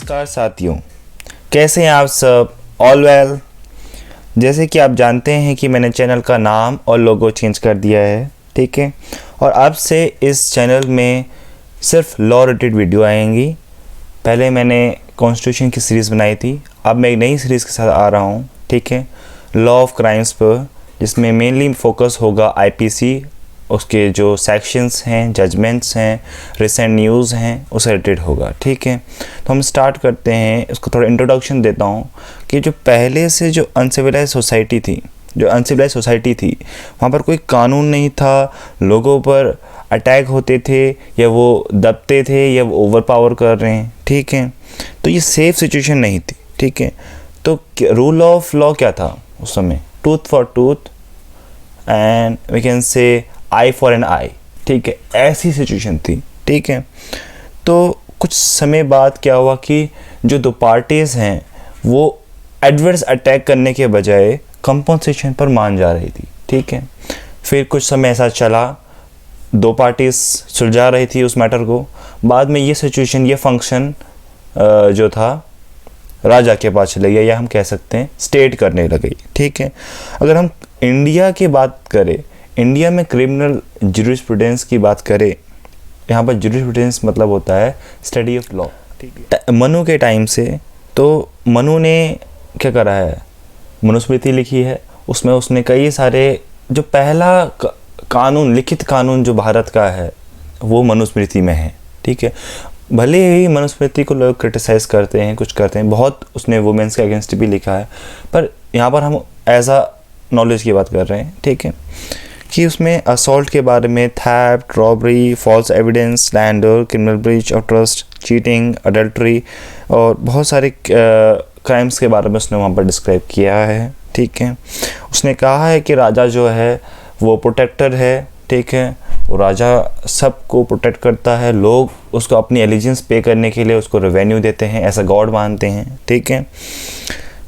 नमस्कार साथियों, कैसे हैं आप सब? All well. जैसे कि आप जानते हैं कि मैंने चैनल का नाम और लोगो चेंज कर दिया है, ठीक है। और अब से इस चैनल में सिर्फ लॉ रिलेटेड वीडियो आएंगी। पहले मैंने कॉन्स्टिट्यूशन की सीरीज़ बनाई थी, अब मैं एक नई सीरीज़ के साथ आ रहा हूँ, ठीक है, लॉ ऑफ क्राइम्स पर, जिसमें मेनली फोकस होगा आईपीसी, उसके जो सेक्शंस हैं, जजमेंट्स हैं, रिसेंट न्यूज़ हैं, उससे रिलेटेड होगा, ठीक है। तो हम स्टार्ट करते हैं। उसको थोड़ा इंट्रोडक्शन देता हूँ कि जो पहले से जो अनसिविलाइज सोसाइटी थी वहाँ पर कोई कानून नहीं था, लोगों पर अटैक होते थे या वो दबते थे या वो ओवर पावर कर रहे हैं, ठीक है। तो ये सेफ सिचुएशन नहीं थी, ठीक है। तो रूल ऑफ लॉ क्या था उस समय? Tooth for tooth and we can say eye for an आई, ठीक है, ऐसी सिचुएशन थी, ठीक है। तो कुछ समय बाद क्या हुआ कि जो दो पार्टीज़ हैं वो एडवर्स अटैक करने के बजाय कंपनसेशन पर मान जा रही थी, ठीक है। फिर कुछ समय ऐसा चला, दो पार्टीज सुलझा रही थी उस मैटर को। बाद में ये सिचुएशन, ये फंक्शन जो था राजा के पास चले गया, या हम कह सकते हैं स्टेट करने लगी, ठीक है। अगर हम इंडिया की बात करें, इंडिया में क्रिमिनल ज्यूरिस्प्रूडेंस की बात करें, यहाँ पर ज्यूरिस्प्रूडेंस मतलब होता है स्टडी ऑफ लॉ, ठीक है। मनु के टाइम से, तो मनु ने क्या करा है, मनुस्मृति लिखी है, उसमें उसने कई सारे, जो पहला कानून, लिखित कानून जो भारत का है वो मनुस्मृति में है, ठीक है। भले ही मनुस्मृति को लोग क्रिटिसाइज़ करते हैं, कुछ करते हैं, बहुत उसने वुमेन्स के अगेंस्ट भी लिखा है, पर यहाँ पर हम एज अ नॉलेज की बात कर रहे हैं, ठीक है, कि उसमें असॉल्ट के बारे में, theft, robbery, false evidence, slander, criminal breach of trust, cheating, adultery और बहुत सारे क्राइम्स के बारे में उसने वहाँ पर डिस्क्राइब किया है, ठीक है। उसने कहा है कि राजा जो है वो प्रोटेक्टर है, ठीक है, वो राजा सबको प्रोटेक्ट करता है, लोग उसको अपनी एलिजेंस पे करने के लिए उसको रेवेन्यू देते हैं, ऐसा गॉड मानते हैं, ठीक है।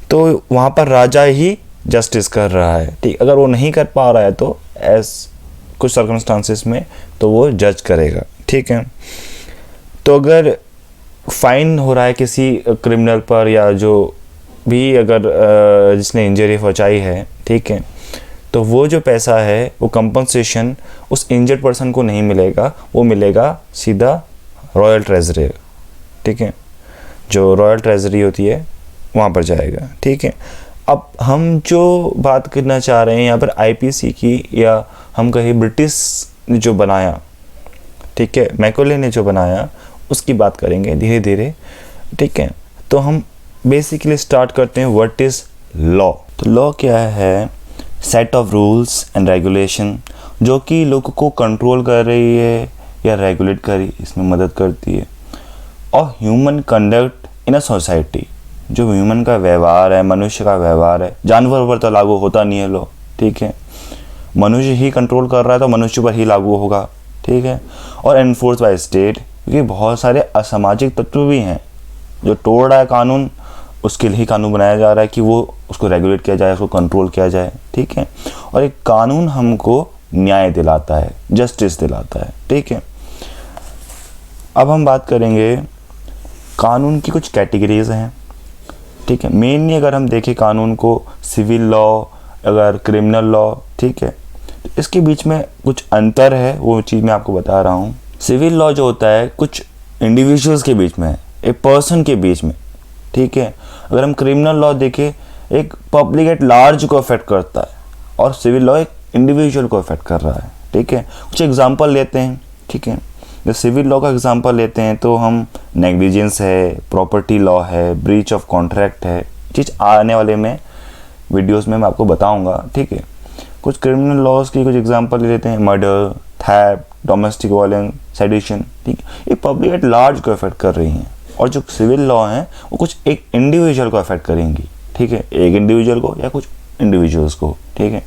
तो वहाँ पर राजा ही जस्टिस कर रहा है, ठीक। अगर वो नहीं कर पा रहा है तो एज कुछ सर्कमस्टांसिस में तो वो जज करेगा, ठीक है। तो अगर फाइन हो रहा है किसी क्रिमिनल पर, या जो भी अगर जिसने इंजरी पहुंचाई है, ठीक है, तो वो जो पैसा है वो कंपनसेशन उस इंजर्ड पर्सन को नहीं मिलेगा, वो मिलेगा सीधा रॉयल ट्रेजरी, ठीक है, जो रॉयल ट्रेजरी होती है वहाँ पर जाएगा, ठीक है। अब हम जो बात करना चाह रहे हैं यहाँ पर आईपीसी की, या हम कहें ब्रिटिश ने जो बनाया, ठीक है, मैकोले ने जो बनाया, उसकी बात करेंगे धीरे धीरे, ठीक है। तो हम बेसिकली स्टार्ट करते हैं, व्हाट इज़ लॉ। तो लॉ क्या है? Set of rules and regulation जो कि लोगों को कंट्रोल कर रही है या रेगुलेट कर रही, इसमें मदद करती है। और human conduct in a society, जो ह्यूमन का व्यवहार है, मनुष्य का व्यवहार है, जानवर पर तो लागू होता नहीं है लॉ, ठीक है, मनुष्य ही कंट्रोल कर रहा है तो मनुष्य पर ही लागू होगा, ठीक है। और एनफोर्स बाय स्टेट, क्योंकि बहुत सारे असामाजिक तत्व भी हैं जो तोड़ रहा है कानून, उसके लिए ही कानून बनाया जा रहा है कि वो उसको रेगुलेट किया जाए, उसको कंट्रोल किया जाए, ठीक है। और एक कानून हमको न्याय दिलाता है, जस्टिस दिलाता है, ठीक है। अब हम बात करेंगे कानून की कुछ कैटेगरीज हैं, ठीक है। मेनली अगर हम देखें कानून को, सिविल लॉ, अगर क्रिमिनल लॉ, ठीक है, तो इसके बीच में कुछ अंतर है, वो चीज़ मैं आपको बता रहा हूँ। सिविल लॉ जो होता है कुछ इंडिविजुअल्स के बीच में है, एक पर्सन के बीच में, ठीक है। अगर हम क्रिमिनल लॉ देखें, एक पब्लिक एट लार्ज को अफेक्ट करता है, और सिविल लॉ एक इंडिविजुअल को अफेक्ट कर रहा है, ठीक है। कुछ एग्जांपल लेते हैं, ठीक है। जब सिविल लॉ का एग्जांपल लेते हैं तो हम नेग्लिजेंस है, प्रॉपर्टी लॉ है, ब्रीच ऑफ कॉन्ट्रैक्ट है, चीज़ आने वाले में वीडियोस में मैं आपको बताऊंगा, ठीक है। कुछ क्रिमिनल लॉज की कुछ एग्जांपल ले लेते हैं, murder, theft, domestic violence, sedition, ठीक है, ये पब्लिक एट लार्ज को अफेक्ट कर रही हैं। और जो सिविल लॉ हैं वो कुछ एक इंडिविजुअल को अफेक्ट करेंगी, ठीक है, एक इंडिविजुअल को या कुछ इंडिविजुअल्स को, ठीक है।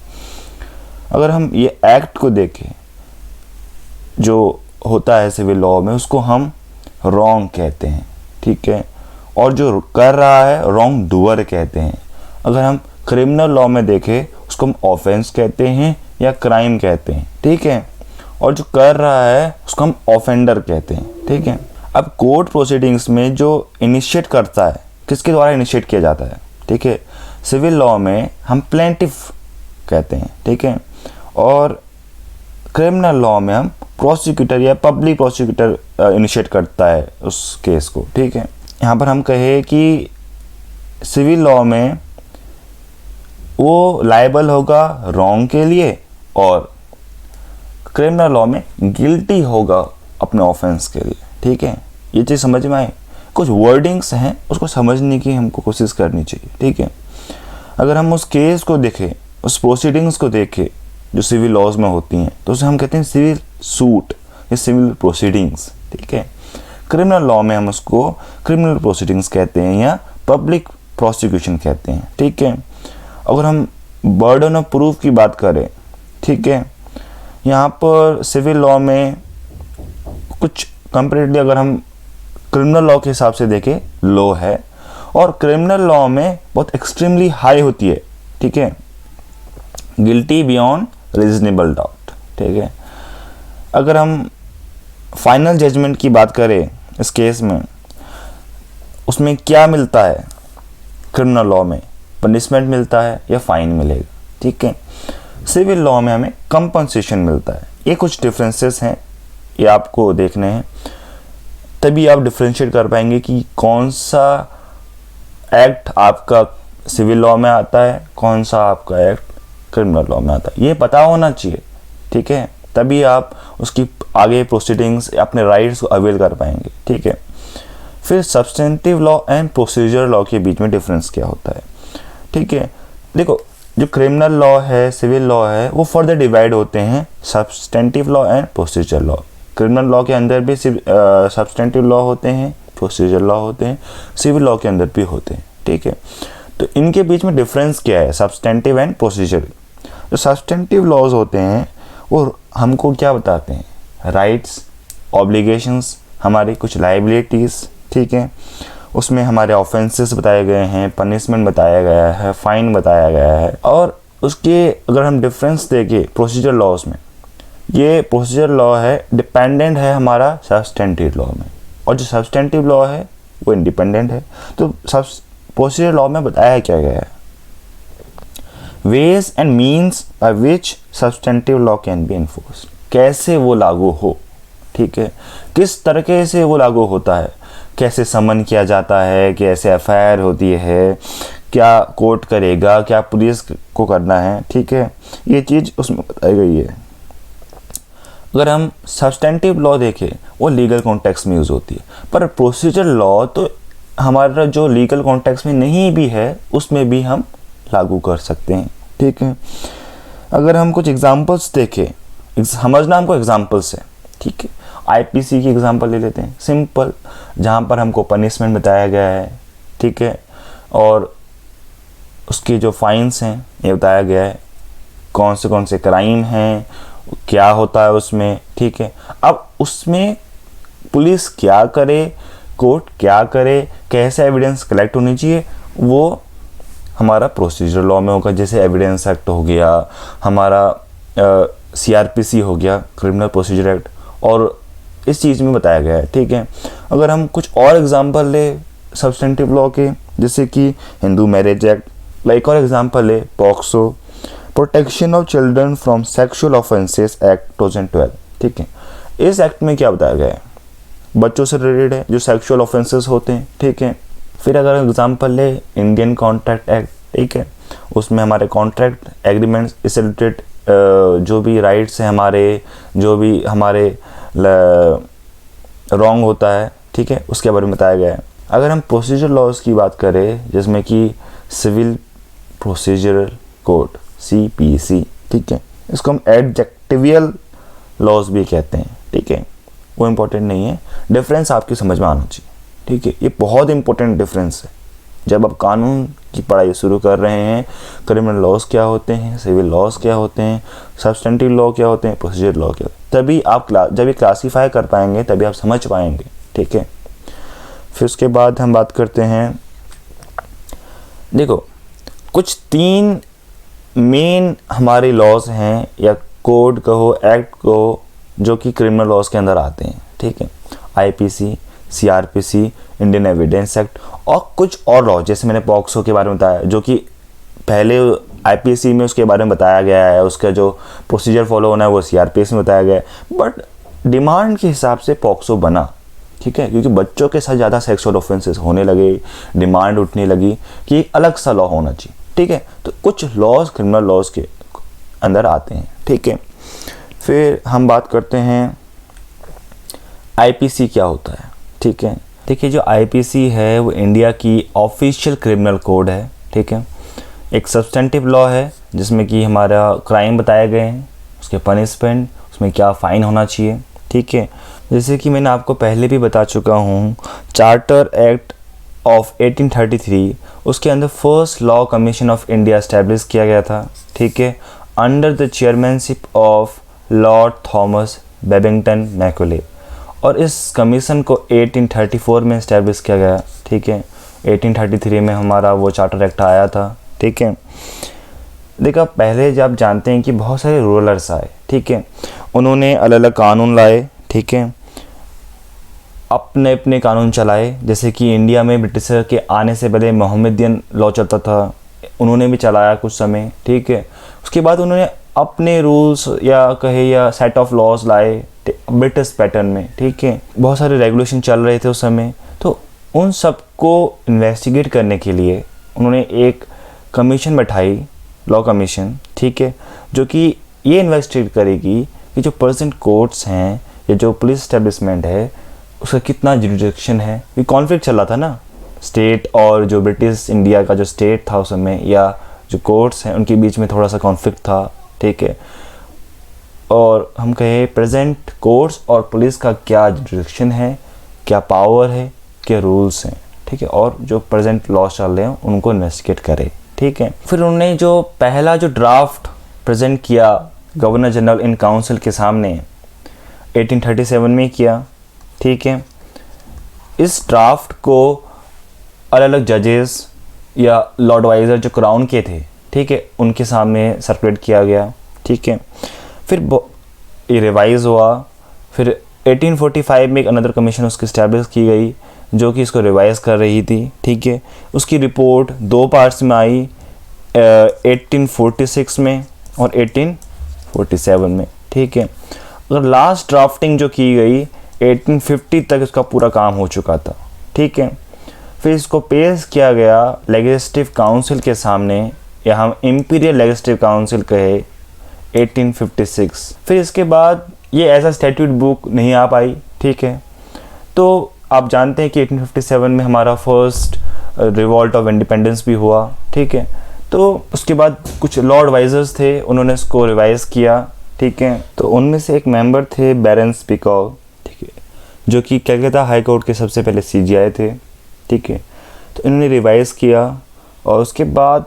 अगर हम ये एक्ट को देखें जो होता है सिविल लॉ में, उसको हम रॉन्ग कहते हैं, ठीक है, और जो कर रहा है रॉन्ग डूअर कहते हैं। अगर हम क्रिमिनल लॉ में देखें, उसको हम ऑफेंस कहते हैं या क्राइम कहते हैं, ठीक है, और जो कर रहा है उसको हम ऑफेंडर कहते हैं, ठीक है। अब कोर्ट प्रोसीडिंग्स में जो इनिशिएट करता है, किसके द्वारा इनिशिएट किया जाता है, ठीक है। सिविल लॉ में हम प्लेंटिफ कहते हैं, ठीक है, और क्रिमिनल लॉ में हम प्रोसिक्यूटर या पब्लिक प्रोसिक्यूटर इनिशिएट करता है उस केस को, ठीक है। यहाँ पर हम कहे कि सिविल लॉ में वो लायबल होगा रॉन्ग के लिए और क्रिमिनल लॉ में गिल्टी होगा अपने ऑफेंस के लिए, ठीक है। ये चीज़ समझ में आए। कुछ वर्डिंग्स हैं, उसको समझने की हमको कोशिश करनी चाहिए, ठीक है। अगर हम उस केस को देखें, उस प्रोसीडिंग्स को देखें जो सिविल लॉज में होती हैं, तो उसे हम कहते हैं सिविल सूट या सिविल प्रोसीडिंग्स, ठीक है। क्रिमिनल लॉ में हम उसको क्रिमिनल प्रोसीडिंग्स कहते हैं या पब्लिक प्रोसिक्यूशन कहते हैं, ठीक है। अगर हम बर्डन ऑफ प्रूफ की बात करें, ठीक है, यहाँ पर सिविल लॉ में कुछ कंपेरेटिवली अगर हम क्रिमिनल लॉ के हिसाब से देखें लो है, और क्रिमिनल लॉ में बहुत एक्सट्रीमली हाई होती है, ठीक है, गिल्टी बियॉन्ड रीजनेबल डाउट, ठीक है। अगर हम फाइनल जजमेंट की बात करें इस केस में, उसमें क्या मिलता है, क्रिमिनल लॉ में पनिशमेंट मिलता है या फाइन मिलेगा, ठीक है। सिविल लॉ में हमें कंपनसेशन मिलता है। ये कुछ डिफरेंसेस हैं, ये आपको देखने हैं, तभी आप डिफ्रेंशिएट कर पाएंगे कि कौन सा एक्ट आपका सिविल लॉ में आता है, कौन सा आपका एक्ट क्रिमिनल लॉ में आता है। ये पता होना चाहिए, ठीक है, तभी आप उसकी आगे प्रोसीडिंग्स अपने राइट्स को अवेल कर पाएंगे, ठीक है। फिर substantive law and procedure law के बीच में डिफरेंस क्या होता है, ठीक है। देखो, जो क्रिमिनल लॉ है, सिविल लॉ है, वो फर्दर डिवाइड होते हैं substantive law and procedure law. Criminal law के अंदर भी सब्सटेंटिव लॉ होते हैं, प्रोसीजर लॉ होते हैं, सिविल लॉ के अंदर भी होते हैं, ठीक है। तो इनके बीच में डिफरेंस क्या है, सब्सटेंटिव एंड प्रोसीजर। जो सब्सटेंटिव लॉज होते हैं वो हमको क्या बताते हैं, राइट्स, ऑब्लिगेशंस, हमारी कुछ लाइबिलिटीज़, ठीक है। उसमें हमारे ऑफेंसेस बताए गए हैं, पनिशमेंट बताया गया है, फाइन बताया गया है। और उसके अगर हम डिफरेंस देखें प्रोसीजर लॉज में, ये प्रोसीजर लॉ है डिपेंडेंट है हमारा सब्सटेंटिव लॉ में, और जो सब्सटेंटिव लॉ है वो इंडिपेंडेंट है। तो प्रोसीजर लॉ में बताया क्या गया है, ways and means by which substantive law can be enforced, कैसे वो लागू हो, ठीक है, किस तरीके से वो लागू होता है, कैसे समन किया जाता है, कैसे एफआईआर होती है, क्या कोर्ट करेगा, क्या पुलिस को करना है, ठीक है, ये चीज़ उसमें बताई गई है। अगर हम सब्सटेंटिव लॉ देखें वो लीगल कॉन्टेक्स्ट में यूज़ होती है, पर प्रोसीजर लॉ तो हमारा जो लीगल कॉन्टेक्स्ट में नहीं भी है उसमें भी हम लागू कर सकते हैं, ठीक है। अगर हम कुछ एग्जांपल्स देखें, समझना हमको एग्जांपल से, ठीक है। आईपीसी की एग्जांपल ले लेते हैं, सिंपल, जहाँ पर हमको पनिशमेंट बताया गया है, ठीक है, और उसकी जो फाइन्स हैं ये बताया गया है, कौन से क्राइम हैं, क्या होता है उसमें, ठीक है। अब उसमें पुलिस क्या करे, कोर्ट क्या करे, कैसे एविडेंस कलेक्ट होनी चाहिए, वो हमारा प्रोसीजर लॉ में होगा। जैसे एविडेंस एक्ट हो गया, हमारा सीआरपीसी हो गया, क्रिमिनल प्रोसीजर एक्ट, और इस चीज़ में बताया गया है, ठीक है। अगर हम कुछ और एग्जांपल ले सब्सटेंटिव लॉ के, जैसे कि हिंदू मैरिज एक्ट, लाइक और एग्जांपल ले POCSO, protection of children from sexual offences act 2012, ठीक है। इस एक्ट में क्या बताया गया है, बच्चों से रिलेटेड है जो सेक्सुअल ऑफेंसेस होते हैं, ठीक है। फिर अगर एग्जांपल ले इंडियन कॉन्ट्रैक्ट एक्ट, ठीक है, उसमें हमारे कॉन्ट्रैक्ट एग्रीमेंट्स इससे रिलेटेड जो भी राइट्स हैं हमारे, जो भी हमारे रॉन्ग होता है, ठीक है, उसके बारे में बताया गया है। अगर हम प्रोसीजर लॉज की बात करें, जिसमें कि सिविल प्रोसीजरल कोड CPC, ठीक है, इसको हम एडजेक्टिवियल लॉज भी कहते हैं, ठीक है, वो इम्पोर्टेंट नहीं है, डिफरेंस आपकी समझ में आना चाहिए, ठीक है। ये बहुत इंपॉर्टेंट डिफरेंस है। जब आप कानून की पढ़ाई शुरू कर रहे हैं, क्रिमिनल लॉज क्या होते हैं, सिविल लॉज क्या होते हैं, सब्सटेंटिव लॉ क्या होते हैं, प्रोसीजर लॉ क्या होते हैं, तभी आप जब ये क्लासीफाई कर पाएंगे तभी आप समझ पाएंगे, ठीक है। फिर उसके बाद हम बात करते हैं, देखो कुछ 3 मेन हमारे लॉज हैं, या कोड कहो, एक्ट कहो, जो कि क्रिमिनल लॉज के अंदर आते हैं, ठीक है। IPC, CRPC, Indian evidence act और कुछ और लॉ, जैसे मैंने पॉक्सो के बारे में बताया, जो कि पहले IPC में उसके बारे में बताया गया है, उसका जो प्रोसीजर फॉलो होना है वो CRPC में बताया गया है, बट डिमांड के हिसाब से पॉक्सो बना, ठीक है, क्योंकि बच्चों के साथ ज़्यादा सेक्सुअल ऑफेंसेस होने लगे, डिमांड उठने लगी कि एक अलग सा लॉ होना चाहिए, ठीक है। तो कुछ लॉज क्रिमिनल लॉज के अंदर आते हैं, ठीक है। फिर हम बात करते हैं IPC क्या होता है, ठीक है। देखिए, जो IPC है वो इंडिया की ऑफिशियल क्रिमिनल कोड है, ठीक है। एक सब्सटेंटिव लॉ है जिसमें कि हमारा क्राइम बताए गए हैं, उसके पनिशमेंट, उसमें क्या फ़ाइन होना चाहिए, ठीक है। जैसे कि मैंने आपको पहले भी बता चुका हूँ, चार्टर एक्ट ऑफ 1833, उसके अंदर first law commission of India establish किया गया था, ठीक है, under the chairmanship of Lord Thomas Babington Macaulay. और इस कमीशन को 1834 में एस्टैब्लिश किया गया, ठीक है। 1833 में हमारा वो चार्टर एक्ट आया था, ठीक है। देखा, पहले जब आप जानते हैं कि बहुत सारे रूलर्स आए, ठीक है, उन्होंने अलग अलग कानून लाए, ठीक है, अपने अपने कानून चलाए। जैसे कि इंडिया में ब्रिटिशर के आने से पहले मोहम्मदियन लॉ चलता था, उन्होंने भी चलाया कुछ समय, ठीक है। उसके बाद उन्होंने अपने रूल्स या कहे या सेट ऑफ लॉज लाए ब्रिटिश पैटर्न में, ठीक है। बहुत सारे रेगुलेशन चल रहे थे उस समय, तो उन सबको इन्वेस्टिगेट करने के लिए उन्होंने एक कमीशन बैठाई, लॉ कमीशन, ठीक है, जो कि ये इन्वेस्टिगेट करेगी कि जो प्रेजेंट कोर्ट्स हैं या जो पुलिस एस्टेब्लिशमेंट है उसका कितना जुरिडिक्शन है। ये कॉन्फ्लिक्ट चल रहा था ना, स्टेट और जो ब्रिटिश इंडिया का जो स्टेट था उस समय या जो कोर्ट्स हैं उनके बीच में थोड़ा सा कॉन्फ्लिक्ट था, ठीक है। और हम कहें प्रेजेंट कोर्ट्स और पुलिस का क्या जुरिडिक्शन है, क्या पावर है, क्या रूल्स हैं, ठीक है, और जो प्रेजेंट लॉ चल रहे हैं उनको इन्वेस्टिगेट करे, ठीक है। फिर उन्होंने जो पहला जो ड्राफ्ट प्रेजेंट किया गवर्नर जनरल इन काउंसिल के सामने 1837 में किया, ठीक है। इस ड्राफ्ट को अलग अलग जजेस या लॉर्ड वाइजर जो क्राउन के थे, ठीक है, उनके सामने सर्कुलेट किया गया, ठीक है। फिर ये रिवाइज हुआ, फिर 1845 में एक अनदर कमीशन उसकी इस्टेब्लिश की गई जो कि इसको रिवाइज कर रही थी, ठीक है। उसकी रिपोर्ट 2 पार्ट्स में आई, 1846 में और 1847 में, ठीक है। अगर लास्ट ड्राफ्टिंग जो की गई 1850 तक इसका पूरा काम हो चुका था, ठीक है। फिर इसको पेश किया गया लेजिस्लेटिव काउंसिल के सामने, या हम इंपीरियल लेजिस्लेटिव काउंसिल कहे, 1856। फिर इसके बाद ये ऐसा स्टैट्यूट बुक नहीं आ पाई, ठीक है। तो आप जानते हैं कि 1857 में हमारा फर्स्ट रिवॉल्ट ऑफ इंडिपेंडेंस भी हुआ, ठीक है। तो उसके बाद कुछ लॉर्ड वाइजर्स थे, उन्होंने इसको रिवाइज किया, ठीक है। तो उनमें से एक मेंबर थे बैरन स्पीकर, ठीक है, जो कि कलकत्ता हाई कोर्ट के सबसे पहले CJI थे, ठीक है। तो इन्होंने रिवाइज किया और उसके बाद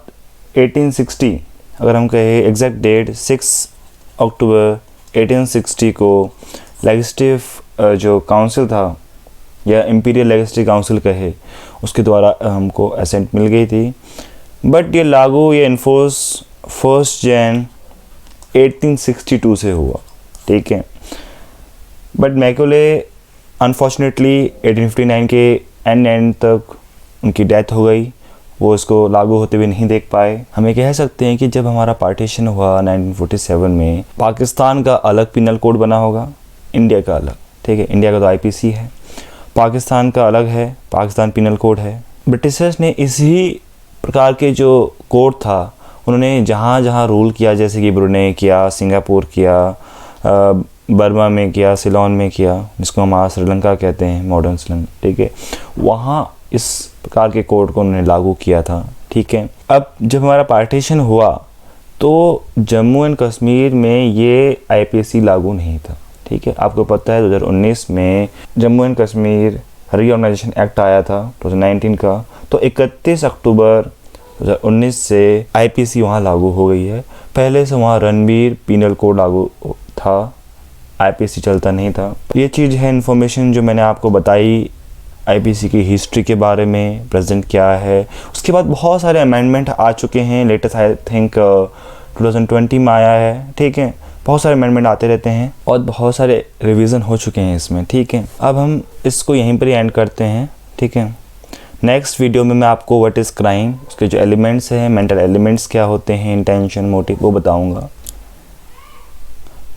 1860, अगर हम कहें एग्जैक्ट डेट 6 अक्टूबर 1860 को लेजिस्लेटिव जो काउंसिल था या इंपीरियल लेजिस्लेटिव काउंसिल कहे, उसके द्वारा हमको असेंट मिल गई थी। बट ये लागू या इन्फोर्स 1 जनवरी 1862 से हुआ, ठीक है। बट मैकॉले अनफॉर्चुनेटली 1859 के एंड तक उनकी डेथ हो गई, वो इसको लागू होते हुए नहीं देख पाए। हमें कह सकते हैं कि जब हमारा पार्टीशन हुआ 1947 में, पाकिस्तान का अलग पिनल कोड बना होगा, इंडिया का अलग, ठीक है। इंडिया का तो IPC है, पाकिस्तान का अलग है, पाकिस्तान पिनल कोड है। ब्रिटिशर्स ने इसी प्रकार के जो कोड था उन्होंने जहाँ जहाँ रूल किया, जैसे कि ब्रुनेई किया, सिंगापुर किया, बर्मा में किया, सिलोन में किया, जिसको हम आज श्रीलंका कहते हैं, मॉडर्न श्रीलंका, ठीक है, वहाँ इस प्रकार के कोड को उन्होंने लागू किया था, ठीक है। अब जब हमारा पार्टीशन हुआ तो जम्मू एंड कश्मीर में ये IPC लागू नहीं था, ठीक है। आपको पता है 2019 में Jammu and Kashmir reorganisation act आया था 2019 का, तो 31 अक्टूबर 2019 से IPC वहाँ लागू हो गई है। पहले से वहाँ रणबीर पिनल कोड लागू था, IPC चलता नहीं था। ये चीज़ है इन्फॉर्मेशन जो मैंने आपको बताई IPC की हिस्ट्री के बारे में, प्रेजेंट क्या है। उसके बाद बहुत सारे अमेंडमेंट आ चुके हैं, लेटेस्ट आई थिंक 2020 में आया है, ठीक है। बहुत सारे अमेंडमेंट आते रहते हैं और बहुत सारे रिवीजन हो चुके हैं इसमें, ठीक है। अब हम इसको यहीं पर ही एंड करते हैं, ठीक है। नेक्स्ट वीडियो में मैं आपको व्हाट इज़ क्राइम, उसके जो एलिमेंट्स हैं, मेंटल एलिमेंट्स क्या होते हैं, इंटेंशन, मोटिव, वो बताऊंगा।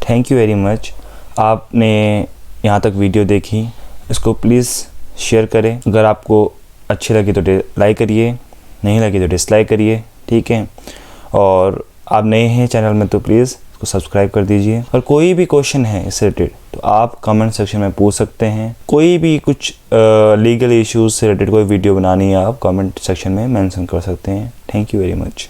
Thank you very much. आपने यहाँ तक वीडियो देखी, इसको प्लीज़ शेयर करें। अगर आपको अच्छी लगी तो लाइक करिए, नहीं लगी तो डिसलाइक करिए, ठीक है। और आप नए हैं चैनल में तो प्लीज़ इसको सब्सक्राइब कर दीजिए। और कोई भी क्वेश्चन है इससे रिलेटेड तो आप कमेंट सेक्शन में पूछ सकते हैं। कोई भी कुछ लीगल इश्यूज़ से रिलेटेड कोई वीडियो बनानी है, आप कमेंट सेक्शन में मेंशन कर सकते हैं। Thank you very much.